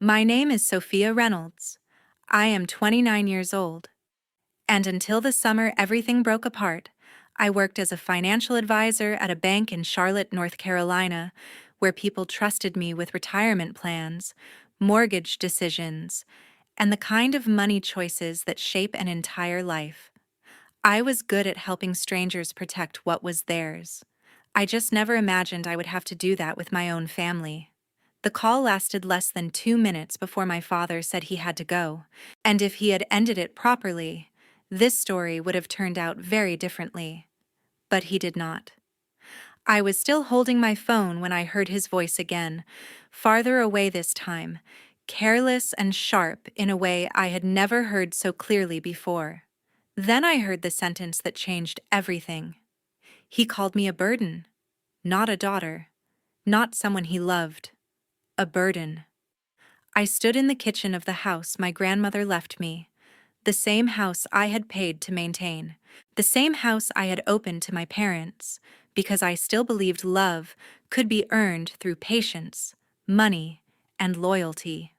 My name is Sophia Reynolds. I am 29 years old. And until the summer everything broke apart, I worked as a financial advisor at a bank in Charlotte, North Carolina, where people trusted me with retirement plans, mortgage decisions, and the kind of money choices that shape an entire life. I was good at helping strangers protect what was theirs. I just never imagined I would have to do that with my own family. The call lasted less than 2 minutes before my father said he had to go, and if he had ended it properly, this story would have turned out very differently. But he did not. I was still holding my phone when I heard his voice again, farther away this time, careless and sharp in a way I had never heard so clearly before. Then I heard the sentence that changed everything. He called me a burden, not a daughter, not someone he loved, a burden. I stood in the kitchen of the house my grandmother left me, the same house I had paid to maintain, the same house I had opened to my parents, because I still believed love could be earned through patience, money, and loyalty.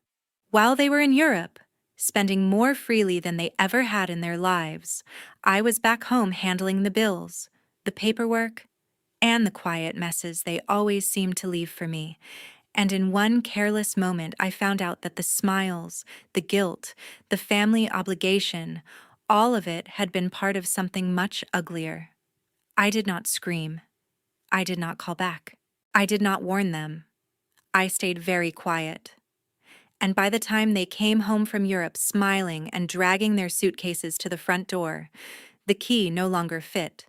While they were in Europe, spending more freely than they ever had in their lives, I was back home handling the bills, the paperwork, and the quiet messes they always seemed to leave for me. And in one careless moment, I found out that the smiles, the guilt, the family obligation, all of it had been part of something much uglier. I did not scream. I did not call back. I did not warn them. I stayed very quiet. And by the time they came home from Europe smiling and dragging their suitcases to the front door, the key no longer fit.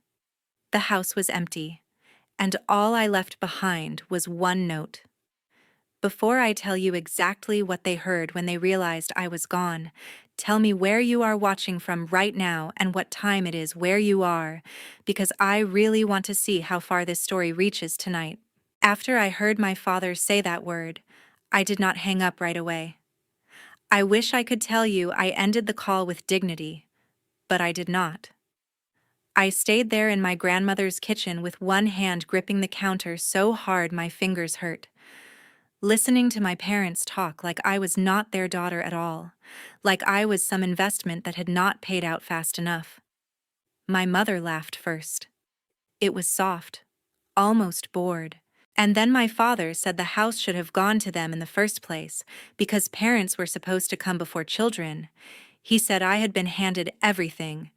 The house was empty, and all I left behind was one note. Before I tell you exactly what they heard when they realized I was gone, tell me where you are watching from right now and what time it is where you are, because I really want to see how far this story reaches tonight. After I heard my father say that word, I did not hang up right away. I wish I could tell you I ended the call with dignity, but I did not. I stayed there in my grandmother's kitchen with one hand gripping the counter so hard my fingers hurt, listening to my parents talk like I was not their daughter at all, like I was some investment that had not paid out fast enough. My mother laughed first. It was soft, almost bored. And then my father said the house should have gone to them in the first place, because parents were supposed to come before children. He said I had been handed everything,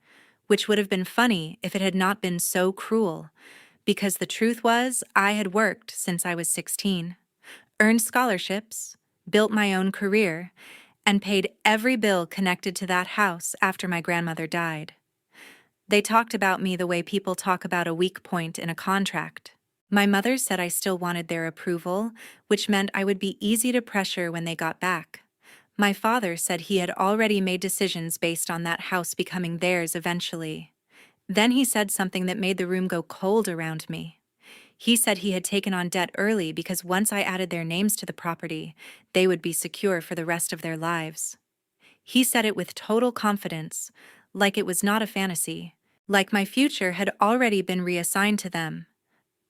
which would have been funny if it had not been so cruel, because the truth was I had worked since I was 16, earned scholarships, built my own career, and paid every bill connected to that house after my grandmother died. They talked about me the way people talk about a weak point in a contract. My mother said I still wanted their approval, which meant I would be easy to pressure when they got back. My father said he had already made decisions based on that house becoming theirs eventually. Then he said something that made the room go cold around me. He said he had taken on debt early because once I added their names to the property, they would be secure for the rest of their lives. He said it with total confidence, like it was not a fantasy, like my future had already been reassigned to them.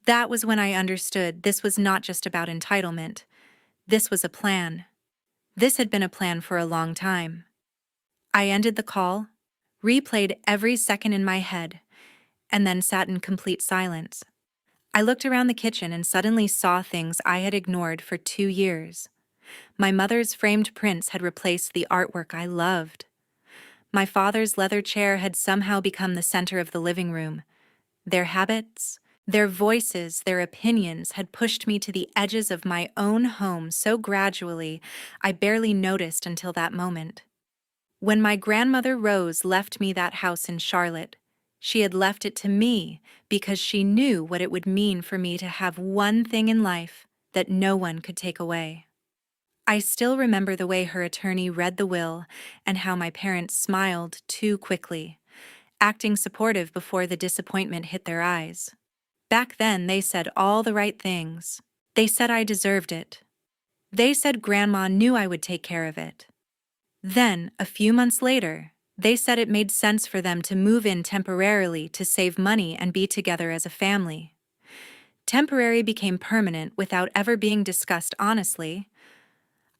That was when I understood this was not just about entitlement. This was a plan. This had been a plan for a long time. I ended the call, replayed every second in my head, and then sat in complete silence. I looked around the kitchen and suddenly saw things I had ignored for 2 years. My mother's framed prints had replaced the artwork I loved. My father's leather chair had somehow become the center of the living room. Their habits, their voices, their opinions had pushed me to the edges of my own home so gradually I barely noticed until that moment. When my grandmother Rose left me that house in Charlotte, she had left it to me because she knew what it would mean for me to have one thing in life that no one could take away. I still remember the way her attorney read the will and how my parents smiled too quickly, acting supportive before the disappointment hit their eyes. Back then, they said all the right things. They said I deserved it. They said Grandma knew I would take care of it. Then, a few months later, they said it made sense for them to move in temporarily to save money and be together as a family. Temporary became permanent without ever being discussed honestly.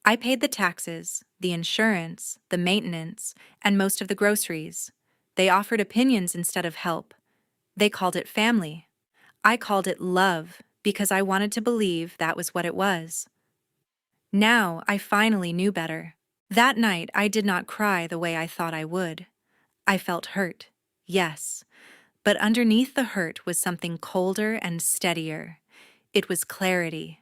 I paid the taxes, the insurance, the maintenance, and most of the groceries. They offered opinions instead of help. They called it family. I called it love because I wanted to believe that was what it was. Now I finally knew better. That night I did not cry the way I thought I would. I felt hurt, yes, but underneath the hurt was something colder and steadier. It was clarity.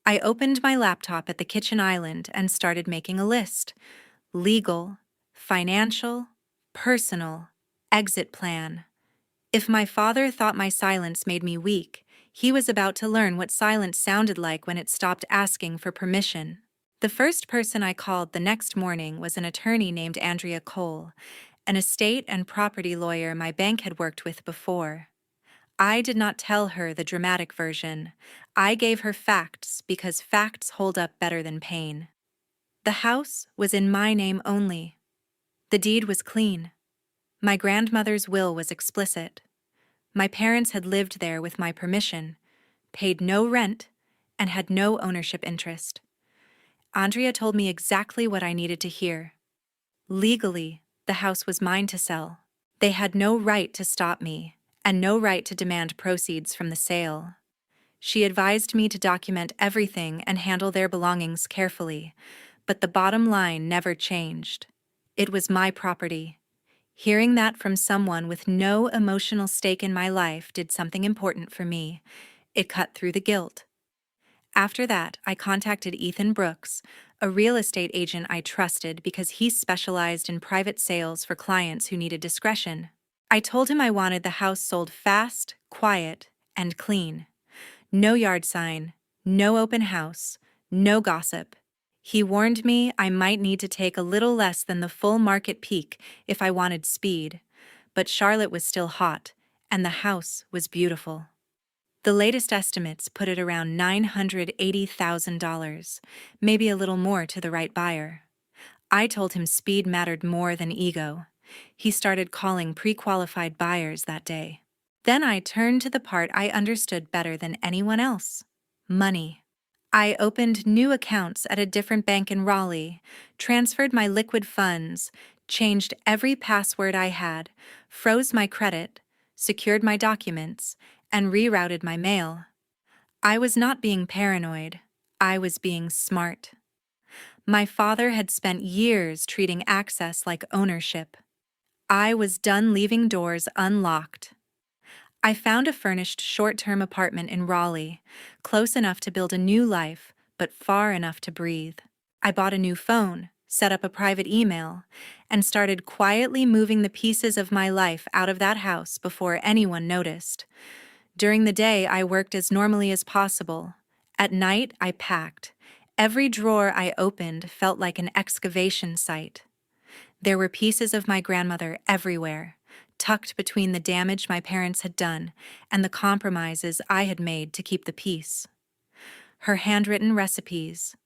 I opened my laptop at the kitchen island and started making a list. Legal, financial, personal, exit plan. If my father thought my silence made me weak, he was about to learn what silence sounded like when it stopped asking for permission. The first person I called the next morning was an attorney named Andrea Cole, an estate and property lawyer my bank had worked with before. I did not tell her the dramatic version. I gave her facts because facts hold up better than pain. The house was in my name only. The deed was clean. My grandmother's will was explicit. My parents had lived there with my permission, paid no rent, and had no ownership interest. Andrea told me exactly what I needed to hear. Legally, the house was mine to sell. They had no right to stop me, and no right to demand proceeds from the sale. She advised me to document everything and handle their belongings carefully, but the bottom line never changed. It was my property. Hearing that from someone with no emotional stake in my life did something important for me. It cut through the guilt. After that, I contacted Ethan Brooks, a real estate agent I trusted because he specialized in private sales for clients who needed discretion. I told him I wanted the house sold fast, quiet, and clean. No yard sign, no open house, no gossip. He warned me I might need to take a little less than the full market peak if I wanted speed, but Charlotte was still hot, and the house was beautiful. The latest estimates put it around $980,000, maybe a little more to the right buyer. I told him speed mattered more than ego. He started calling pre-qualified buyers that day. Then I turned to the part I understood better than anyone else: money. I opened new accounts at a different bank in Raleigh, transferred my liquid funds, changed every password I had, froze my credit, secured my documents, and rerouted my mail. I was not being paranoid. I was being smart. My father had spent years treating access like ownership. I was done leaving doors unlocked. I found a furnished short-term apartment in Raleigh, close enough to build a new life, but far enough to breathe. I bought a new phone, set up a private email, and started quietly moving the pieces of my life out of that house before anyone noticed. During the day, I worked as normally as possible. At night, I packed. Every drawer I opened felt like an excavation site. There were pieces of my grandmother everywhere, tucked between the damage my parents had done and the compromises I had made to keep the peace. Her handwritten recipes,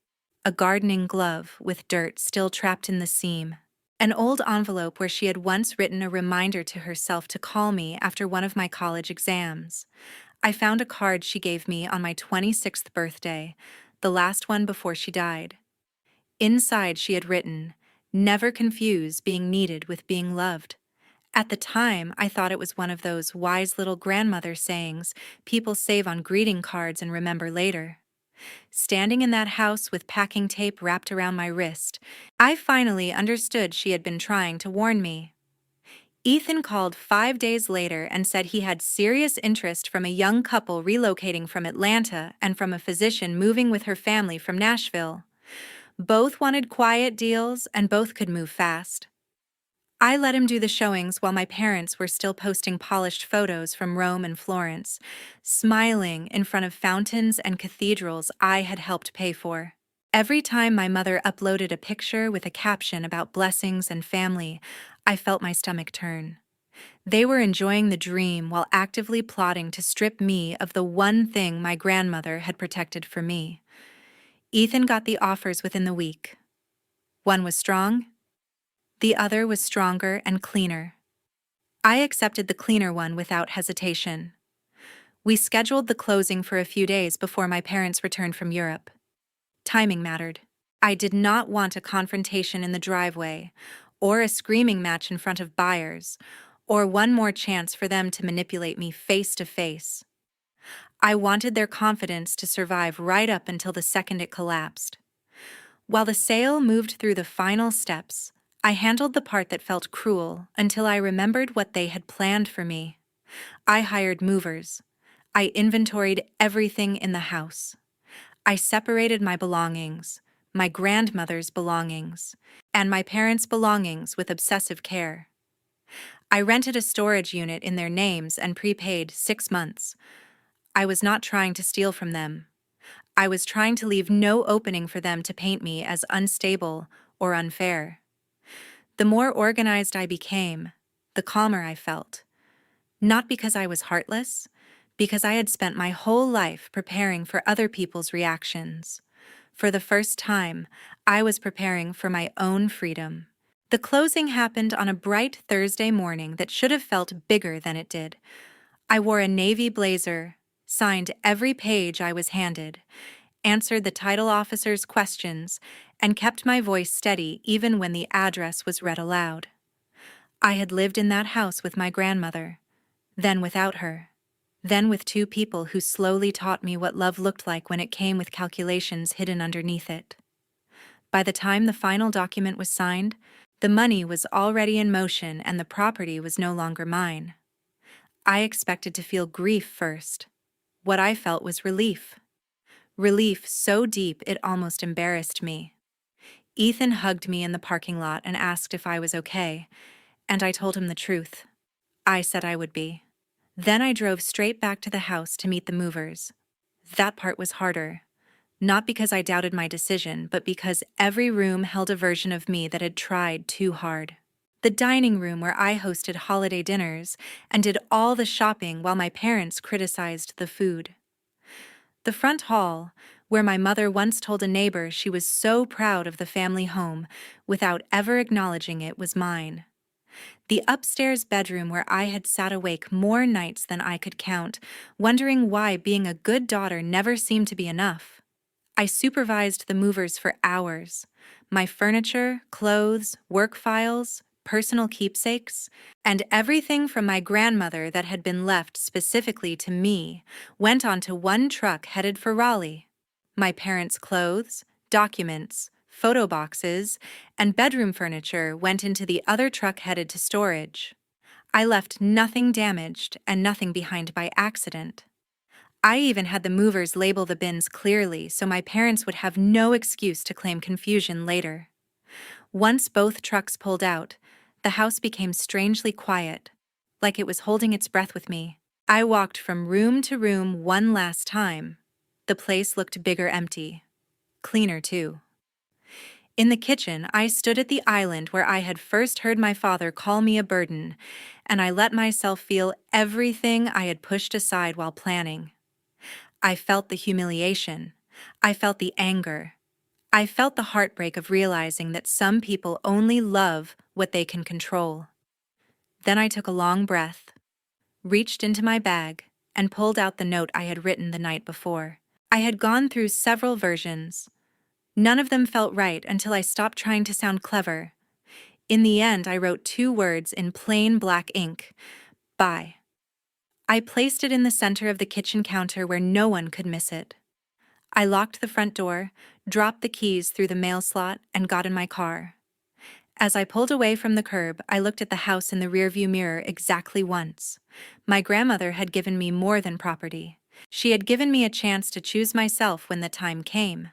a gardening glove with dirt still trapped in the seam, an old envelope where she had once written a reminder to herself to call me after one of my college exams. I found a card she gave me on my 26th birthday, the last one before she died. Inside she had written, "Never confuse being needed with being loved." At the time, I thought it was one of those wise little grandmother sayings people save on greeting cards and remember later. Standing in that house with packing tape wrapped around my wrist, I finally understood she had been trying to warn me. Ethan called 5 days later and said he had serious interest from a young couple relocating from Atlanta and from a physician moving with her family from Nashville. Both wanted quiet deals and both could move fast. I let him do the showings while my parents were still posting polished photos from Rome and Florence, smiling in front of fountains and cathedrals I had helped pay for. Every time my mother uploaded a picture with a caption about blessings and family, I felt my stomach turn. They were enjoying the dream while actively plotting to strip me of the one thing my grandmother had protected for me. Ethan got the offers within the week. One was strong, the other was stronger and cleaner. I accepted the cleaner one without hesitation. We scheduled the closing for a few days before my parents returned from Europe. Timing mattered. I did not want a confrontation in the driveway, or a screaming match in front of buyers, or one more chance for them to manipulate me face to face. I wanted their confidence to survive right up until the second it collapsed. While the sale moved through the final steps, I handled the part that felt cruel until I remembered what they had planned for me. I hired movers. I inventoried everything in the house. I separated my belongings, my grandmother's belongings, and my parents' belongings with obsessive care. I rented a storage unit in their names and prepaid 6 months. I was not trying to steal from them. I was trying to leave no opening for them to paint me as unstable or unfair. The more organized I became, the calmer I felt. Not because I was heartless, because I had spent my whole life preparing for other people's reactions. For the first time, I was preparing for my own freedom. The closing happened on a bright Thursday morning that should have felt bigger than it did. I wore a navy blazer, signed every page I was handed, answered the title officer's questions, and kept my voice steady even when the address was read aloud. I had lived in that house with my grandmother, then without her, then with two people who slowly taught me what love looked like when it came with calculations hidden underneath it. By the time the final document was signed, the money was already in motion and the property was no longer mine. I expected to feel grief first. What I felt was relief. Relief so deep it almost embarrassed me. Ethan hugged me in the parking lot and asked if I was okay, and I told him the truth. I said I would be. Then I drove straight back to the house to meet the movers. That part was harder. Not because I doubted my decision, but because every room held a version of me that had tried too hard. The dining room where I hosted holiday dinners and did all the shopping while my parents criticized the food. The front hall, where my mother once told a neighbor she was so proud of the family home without ever acknowledging it was mine. The upstairs bedroom where I had sat awake more nights than I could count, wondering why being a good daughter never seemed to be enough. I supervised the movers for hours. My furniture, clothes, work files, personal keepsakes, and everything from my grandmother that had been left specifically to me went onto one truck headed for Raleigh. My parents' clothes, documents, photo boxes, and bedroom furniture went into the other truck headed to storage. I left nothing damaged and nothing behind by accident. I even had the movers label the bins clearly so my parents would have no excuse to claim confusion later. Once both trucks pulled out, the house became strangely quiet, like it was holding its breath with me. I walked from room to room one last time. The place looked bigger empty. Cleaner, too. In the kitchen, I stood at the island where I had first heard my father call me a burden, and I let myself feel everything I had pushed aside while planning. I felt the humiliation. I felt the anger. I felt the heartbreak of realizing that some people only love what they can control. Then I took a long breath, reached into my bag, and pulled out the note I had written the night before. I had gone through several versions. None of them felt right until I stopped trying to sound clever. In the end, I wrote 2 words in plain black ink: bye. I placed it in the center of the kitchen counter where no one could miss it. I locked the front door, dropped the keys through the mail slot, and got in my car. As I pulled away from the curb, I looked at the house in the rearview mirror exactly once. My grandmother had given me more than property. She had given me a chance to choose myself when the time came.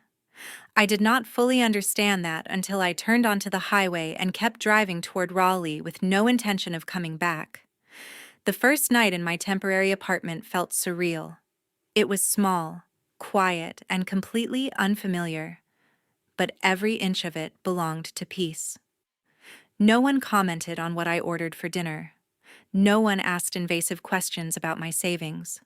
I did not fully understand that until I turned onto the highway and kept driving toward Raleigh with no intention of coming back. The first night in my temporary apartment felt surreal. It was small, quiet, and completely unfamiliar, but every inch of it belonged to peace. No one commented on what I ordered for dinner. No one asked invasive questions about my savings.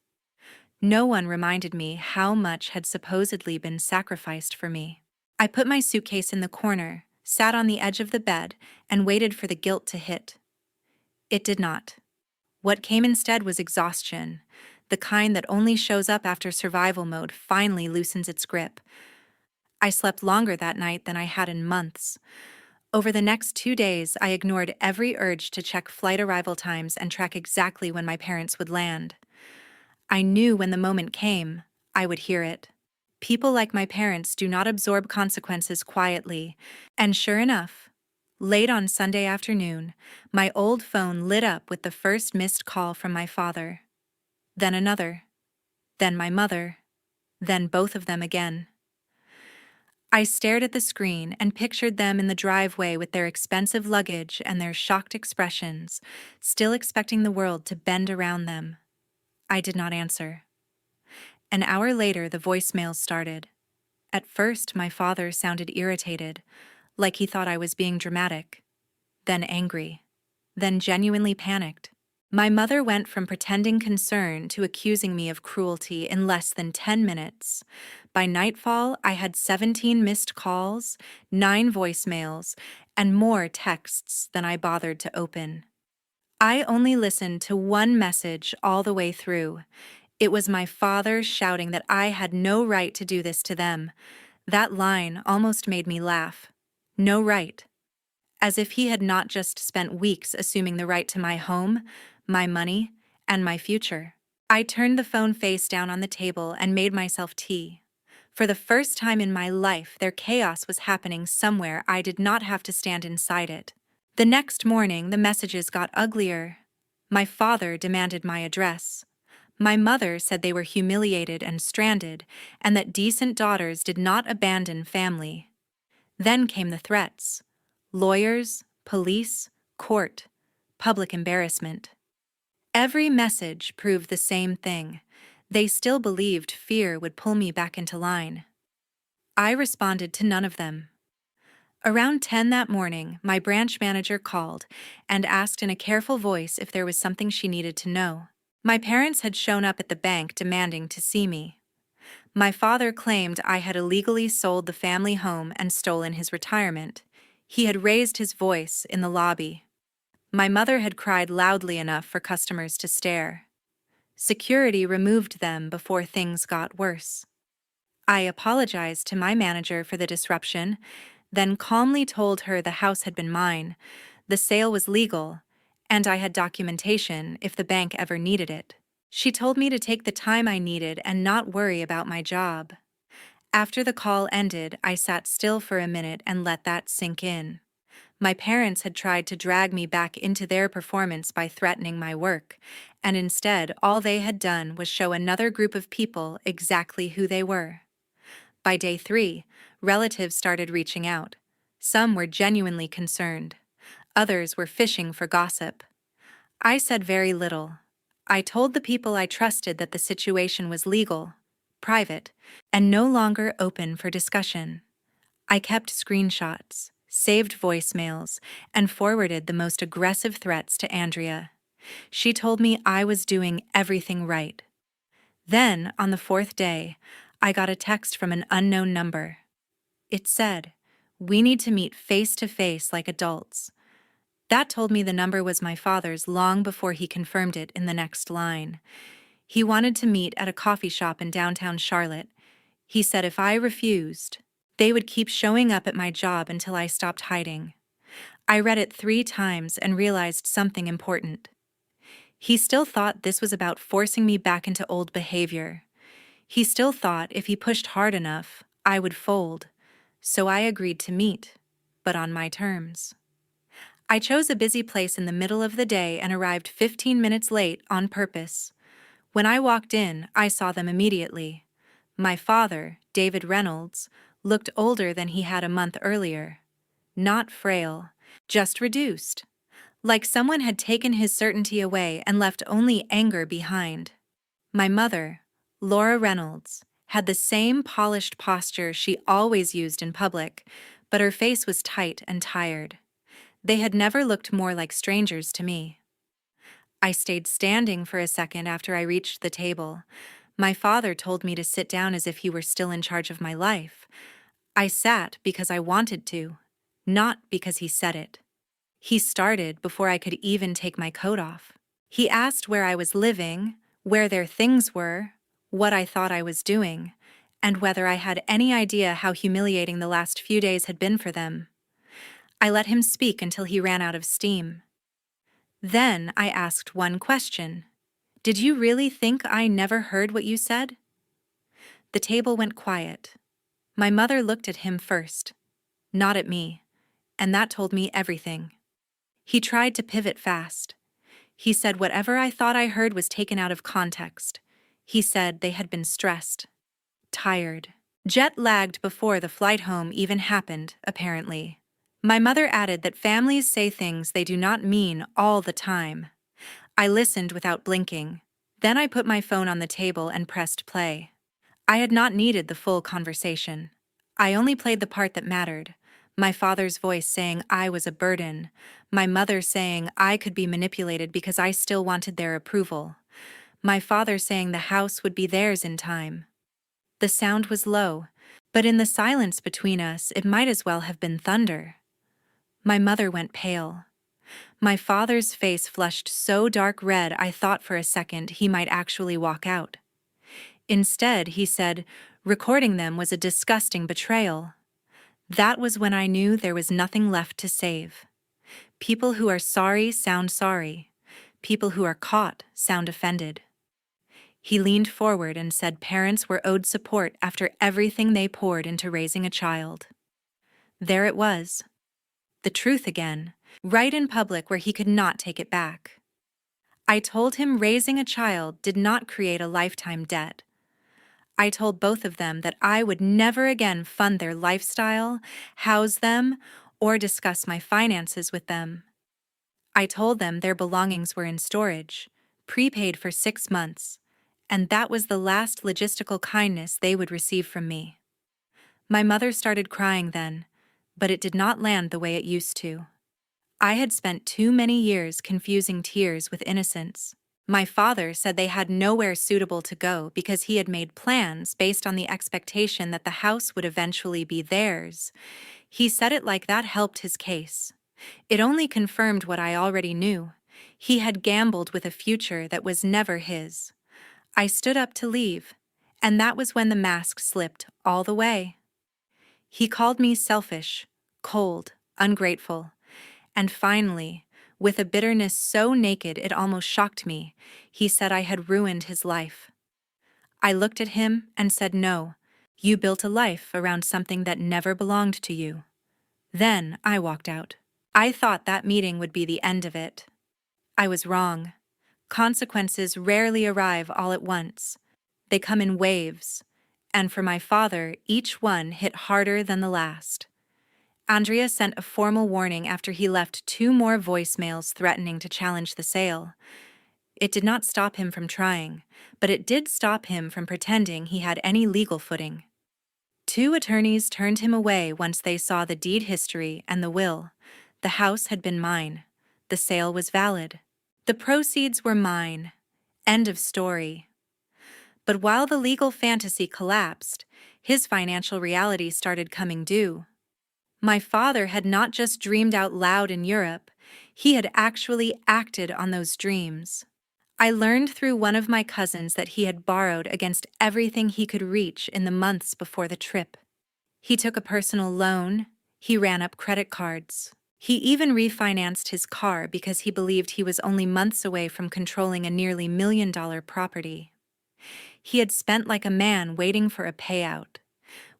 No one reminded me how much had supposedly been sacrificed for me. I put my suitcase in the corner, sat on the edge of the bed, and waited for the guilt to hit. It did not. What came instead was exhaustion, the kind that only shows up after survival mode finally loosens its grip. I slept longer that night than I had in months. Over the next 2 days, I ignored every urge to check flight arrival times and track exactly when my parents would land. I knew when the moment came, I would hear it. People like my parents do not absorb consequences quietly, and sure enough, late on Sunday afternoon, my old phone lit up with the first missed call from my father. Then another. Then my mother. Then both of them again. I stared at the screen and pictured them in the driveway with their expensive luggage and their shocked expressions, still expecting the world to bend around them. I did not answer. An hour later, the voicemails started. At first, my father sounded irritated, like he thought I was being dramatic, then angry, then genuinely panicked. My mother went from pretending concern to accusing me of cruelty in less than 10 minutes. By nightfall, I had 17 missed calls, 9 voicemails, and more texts than I bothered to open. I only listened to one message all the way through. It was my father shouting that I had no right to do this to them. That line almost made me laugh. No right. As if he had not just spent weeks assuming the right to my home, my money, and my future. I turned the phone face down on the table and made myself tea. For the first time in my life, their chaos was happening somewhere I did not have to stand inside it. The next morning, the messages got uglier. My father demanded my address. My mother said they were humiliated and stranded, and that decent daughters did not abandon family. Then came the threats. Lawyers, police, court, public embarrassment. Every message proved the same thing. They still believed fear would pull me back into line. I responded to none of them. Around 10 that morning, my branch manager called and asked in a careful voice if there was something she needed to know. My parents had shown up at the bank demanding to see me. My father claimed I had illegally sold the family home and stolen his retirement. He had raised his voice in the lobby. My mother had cried loudly enough for customers to stare. Security removed them before things got worse. I apologized to my manager for the disruption, then calmly told her the house had been mine, the sale was legal, and I had documentation if the bank ever needed it. She told me to take the time I needed and not worry about my job. After the call ended, I sat still for a minute and let that sink in. My parents had tried to drag me back into their performance by threatening my work, and instead all they had done was show another group of people exactly who they were. By day 3, relatives started reaching out. Some were genuinely concerned. Others were fishing for gossip. I said very little. I told the people I trusted that the situation was legal, private, and no longer open for discussion. I kept screenshots, saved voicemails, and forwarded the most aggressive threats to Andrea. She told me I was doing everything right. Then, on the 4th day, I got a text from an unknown number. It said, "We need to meet face to face like adults." That told me the number was my father's long before he confirmed it in the next line. He wanted to meet at a coffee shop in downtown Charlotte. He said if I refused, they would keep showing up at my job until I stopped hiding. I read it 3 times and realized something important. He still thought this was about forcing me back into old behavior. He still thought if he pushed hard enough, I would fold. So I agreed to meet, but on my terms. I chose a busy place in the middle of the day and arrived 15 minutes late on purpose. When I walked in, I saw them immediately. My father, David Reynolds, looked older than he had a month earlier. Not frail, just reduced. Like someone had taken his certainty away and left only anger behind. My mother, Laura Reynolds, had the same polished posture she always used in public, but her face was tight and tired. They had never looked more like strangers to me. I stayed standing for a second after I reached the table. My father told me to sit down as if he were still in charge of my life. I sat because I wanted to, not because he said it. He started before I could even take my coat off. He asked where I was living, where their things were, what I thought I was doing, and whether I had any idea how humiliating the last few days had been for them. I let him speak until he ran out of steam. Then I asked one question. Did you really think I never heard what you said? The table went quiet. My mother looked at him first, not at me, and that told me everything. He tried to pivot fast. He said whatever I thought I heard was taken out of context. He said they had been stressed, tired, jet-lagged before the flight home even happened, apparently. My mother added that families say things they do not mean all the time. I listened without blinking. Then I put my phone on the table and pressed play. I had not needed the full conversation. I only played the part that mattered. My father's voice saying I was a burden. My mother saying I could be manipulated because I still wanted their approval. My father saying the house would be theirs in time. The sound was low, but in the silence between us, it might as well have been thunder. My mother went pale. My father's face flushed so dark red I thought for a second he might actually walk out. Instead, he said, recording them was a disgusting betrayal. That was when I knew there was nothing left to save. People who are sorry sound sorry. People who are caught sound offended. He leaned forward and said parents were owed support after everything they poured into raising a child. There it was. The truth again, right in public where he could not take it back. I told him raising a child did not create a lifetime debt. I told both of them that I would never again fund their lifestyle, house them, or discuss my finances with them. I told them their belongings were in storage, prepaid for 6 months, and that was the last logistical kindness they would receive from me. My mother started crying then, but it did not land the way it used to. I had spent too many years confusing tears with innocence. My father said they had nowhere suitable to go because he had made plans based on the expectation that the house would eventually be theirs. He said it like that helped his case. It only confirmed what I already knew. He had gambled with a future that was never his. I stood up to leave, and that was when the mask slipped all the way. He called me selfish, cold, ungrateful, and finally, with a bitterness so naked it almost shocked me, he said I had ruined his life. I looked at him and said no, you built a life around something that never belonged to you. Then I walked out. I thought that meeting would be the end of it. I was wrong. Consequences rarely arrive all at once. They come in waves, and for my father, each one hit harder than the last. Andrea sent a formal warning after he left 2 more voicemails threatening to challenge the sale. It did not stop him from trying, but it did stop him from pretending he had any legal footing. 2 attorneys turned him away once they saw the deed history and the will. The house had been mine. The sale was valid. The proceeds were mine. End of story. But while the legal fantasy collapsed, his financial reality started coming due. My father had not just dreamed out loud in Europe, he had actually acted on those dreams. I learned through one of my cousins that he had borrowed against everything he could reach in the months before the trip. He took a personal loan, he ran up credit cards. He even refinanced his car because he believed he was only months away from controlling a nearly $1 million property. He had spent like a man waiting for a payout.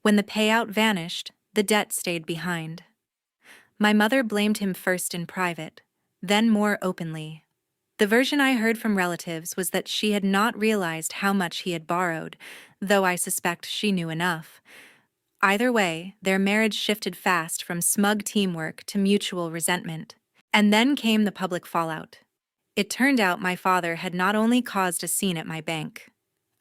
When the payout vanished, the debt stayed behind. My mother blamed him first in private, then more openly. The version I heard from relatives was that she had not realized how much he had borrowed, though I suspect she knew enough. Either way, their marriage shifted fast from smug teamwork to mutual resentment. And then came the public fallout. It turned out my father had not only caused a scene at my bank.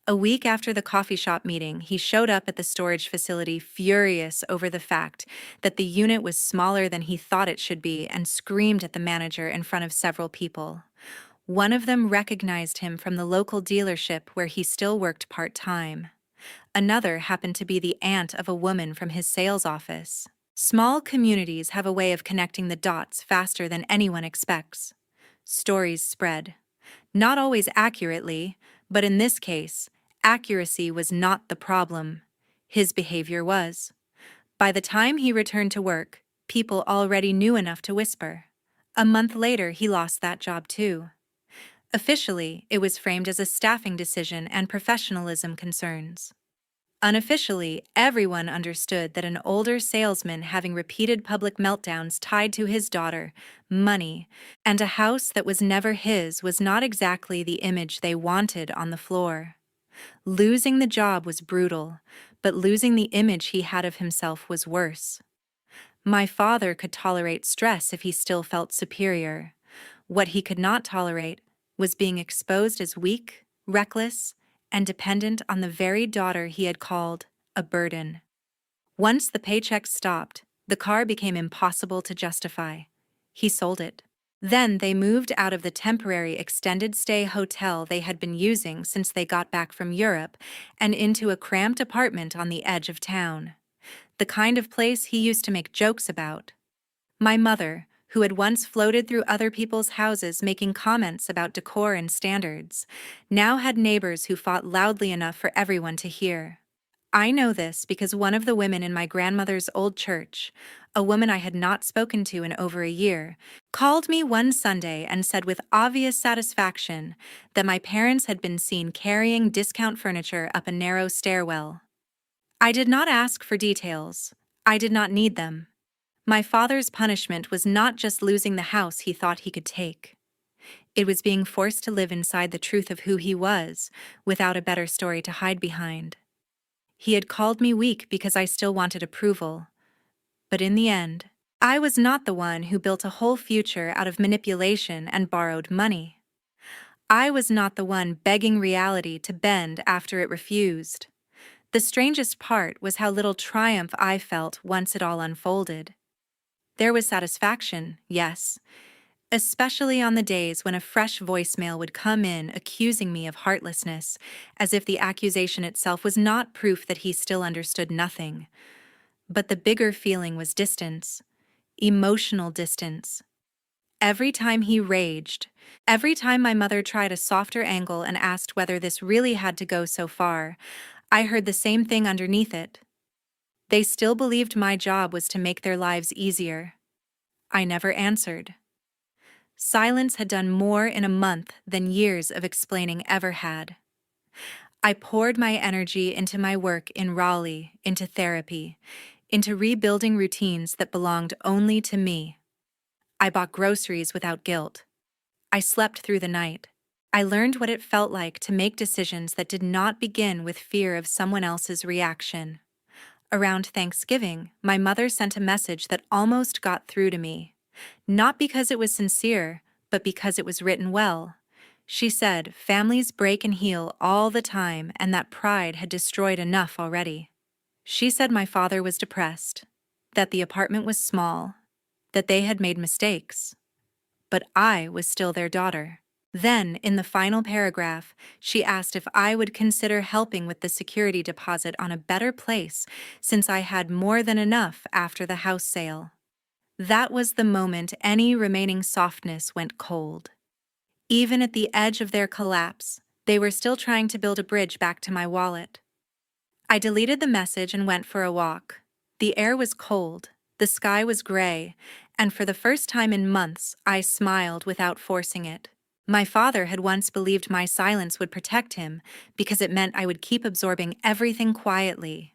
A week after the coffee shop meeting, he showed up at the storage facility furious over the fact that the unit was smaller than he thought it should be and screamed at the manager in front of several people. One of them recognized him from the local dealership where he still worked part-time. Another happened to be the aunt of a woman from his sales office. Small communities have a way of connecting the dots faster than anyone expects. Stories spread. Not always accurately, but in this case, accuracy was not the problem. his behavior was. By the time he returned to work, people already knew enough to whisper. A month later, he lost that job too. Officially, it was framed as a staffing decision and professionalism concerns. Unofficially, everyone understood that an older salesman having repeated public meltdowns tied to his daughter, money, and a house that was never his was not exactly the image they wanted on the floor. Losing the job was brutal, but losing the image he had of himself was worse. My father could tolerate stress if he still felt superior. What he could not tolerate was being exposed as weak, reckless, and dependent on the very daughter he had called a burden. Once the paychecks stopped, the car became impossible to justify. He sold it. Then they moved out of the temporary extended stay hotel they had been using since they got back from Europe and into a cramped apartment on the edge of town. The kind of place he used to make jokes about. My mother, who had once floated through other people's houses making comments about decor and standards, now had neighbors who fought loudly enough for everyone to hear. I know this because one of the women in my grandmother's old church, a woman I had not spoken to in over a year, called me one Sunday and said with obvious satisfaction that my parents had been seen carrying discount furniture up a narrow stairwell. I did not ask for details. I did not need them. My father's punishment was not just losing the house he thought he could take. It was being forced to live inside the truth of who he was, without a better story to hide behind. He had called me weak because I still wanted approval. But in the end, I was not the one who built a whole future out of manipulation and borrowed money. I was not the one begging reality to bend after it refused. The strangest part was how little triumph I felt once it all unfolded. There was satisfaction, yes, especially on the days when a fresh voicemail would come in accusing me of heartlessness, as if the accusation itself was not proof that he still understood nothing. But the bigger feeling was distance, emotional distance. Every time he raged, every time my mother tried a softer angle and asked whether this really had to go so far, I heard the same thing underneath it. They still believed my job was to make their lives easier. I never answered. Silence had done more in a month than years of explaining ever had. I poured my energy into my work in Raleigh, into therapy, into rebuilding routines that belonged only to me. I bought groceries without guilt. I slept through the night. I learned what it felt like to make decisions that did not begin with fear of someone else's reaction. Around Thanksgiving, my mother sent a message that almost got through to me. Not because it was sincere, but because it was written well. She said families break and heal all the time and that pride had destroyed enough already. She said my father was depressed, that the apartment was small, that they had made mistakes. But I was still their daughter. Then, in the final paragraph, she asked if I would consider helping with the security deposit on a better place since I had more than enough after the house sale. That was the moment any remaining softness went cold. Even at the edge of their collapse, they were still trying to build a bridge back to my wallet. I deleted the message and went for a walk. The air was cold, the sky was gray, and for the first time in months, I smiled without forcing it. My father had once believed my silence would protect him because it meant I would keep absorbing everything quietly.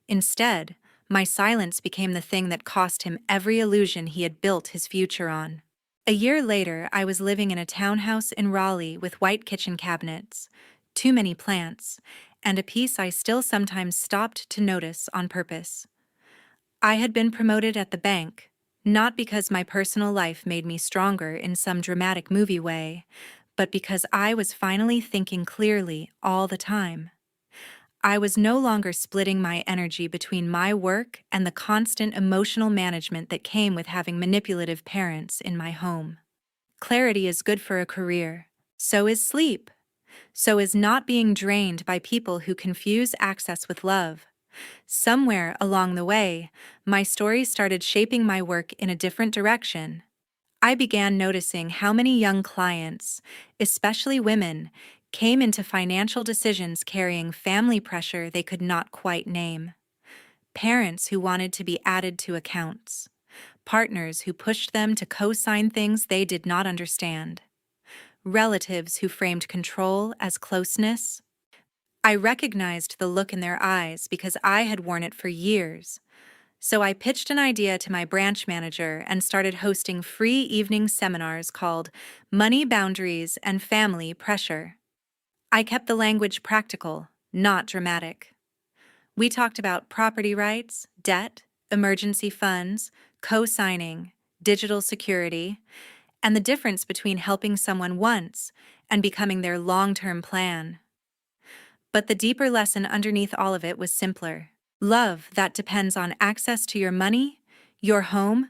Instead, my silence became the thing that cost him every illusion he had built his future on. A year later, I was living in a townhouse in Raleigh with white kitchen cabinets, too many plants, and a piece I still sometimes stopped to notice on purpose. I had been promoted at the bank, not because my personal life made me stronger in some dramatic movie way, but because I was finally thinking clearly all the time. I was no longer splitting my energy between my work and the constant emotional management that came with having manipulative parents in my home. Clarity is good for a career. So is sleep. So is not being drained by people who confuse access with love. Somewhere along the way, my story started shaping my work in a different direction. I began noticing how many young clients, especially women, came into financial decisions carrying family pressure they could not quite name. Parents who wanted to be added to accounts. Partners who pushed them to co-sign things they did not understand. Relatives who framed control as closeness. I recognized the look in their eyes because I had worn it for years. So I pitched an idea to my branch manager and started hosting free evening seminars called Money Boundaries and Family Pressure. I kept the language practical, not dramatic. We talked about property rights, debt, emergency funds, co-signing, digital security, and the difference between helping someone once and becoming their long-term plan. But the deeper lesson underneath all of it was simpler. Love that depends on access to your money, your home,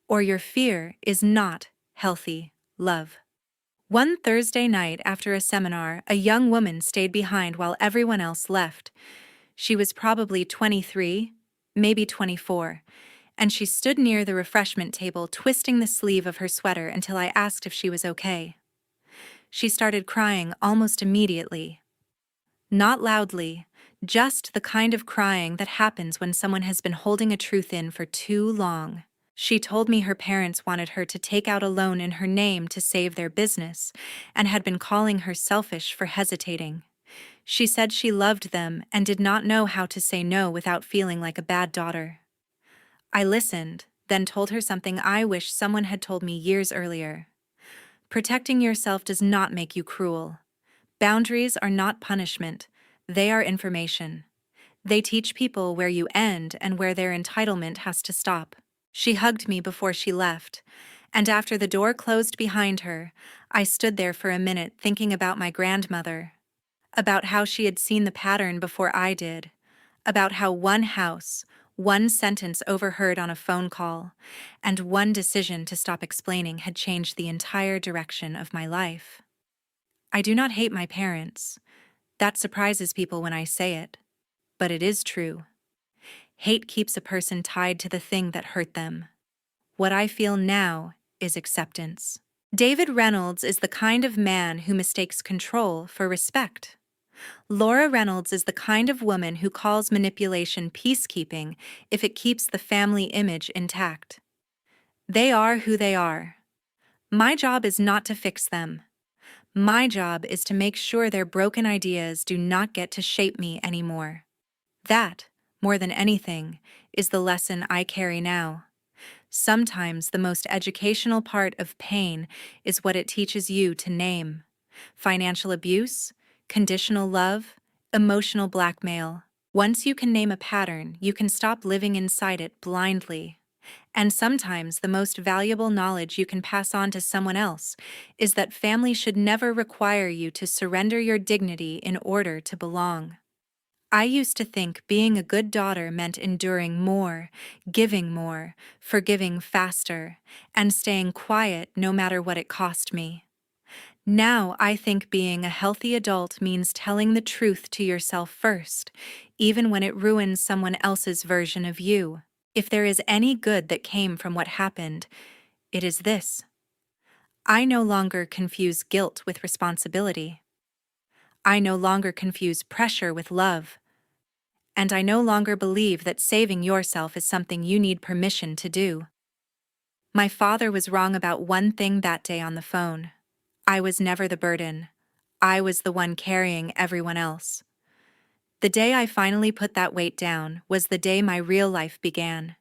or your fear is not healthy love. One Thursday night after a seminar, a young woman stayed behind while everyone else left. She was probably 23, maybe 24, and she stood near the refreshment table twisting the sleeve of her sweater until I asked if she was okay. She started crying almost immediately. Not loudly, just the kind of crying that happens when someone has been holding a truth in for too long. She told me her parents wanted her to take out a loan in her name to save their business, and had been calling her selfish for hesitating. She said she loved them and did not know how to say no without feeling like a bad daughter. I listened, then told her something I wish someone had told me years earlier. Protecting yourself does not make you cruel. Boundaries are not punishment, they are information. They teach people where you end and where their entitlement has to stop. She hugged me before she left, and after the door closed behind her, I stood there for a minute thinking about my grandmother, about how she had seen the pattern before I did, about how one house, one sentence overheard on a phone call, and one decision to stop explaining had changed the entire direction of my life. I do not hate my parents. That surprises people when I say it, but it is true. Hate keeps a person tied to the thing that hurt them. What I feel now is acceptance. David Reynolds is the kind of man who mistakes control for respect. Laura Reynolds is the kind of woman who calls manipulation peacekeeping if it keeps the family image intact. They are who they are. My job is not to fix them. My job is to make sure their broken ideas do not get to shape me anymore. That, more than anything, is the lesson I carry now. Sometimes the most educational part of pain is what it teaches you to name. Financial abuse, conditional love, emotional blackmail. Once you can name a pattern, you can stop living inside it blindly. And sometimes the most valuable knowledge you can pass on to someone else is that family should never require you to surrender your dignity in order to belong. I used to think being a good daughter meant enduring more, giving more, forgiving faster, and staying quiet no matter what it cost me. Now I think being a healthy adult means telling the truth to yourself first, even when it ruins someone else's version of you. If there is any good that came from what happened, it is this. I no longer confuse guilt with responsibility. I no longer confuse pressure with love. And I no longer believe that saving yourself is something you need permission to do. My father was wrong about one thing that day on the phone. I was never the burden. I was the one carrying everyone else. The day I finally put that weight down was the day my real life began.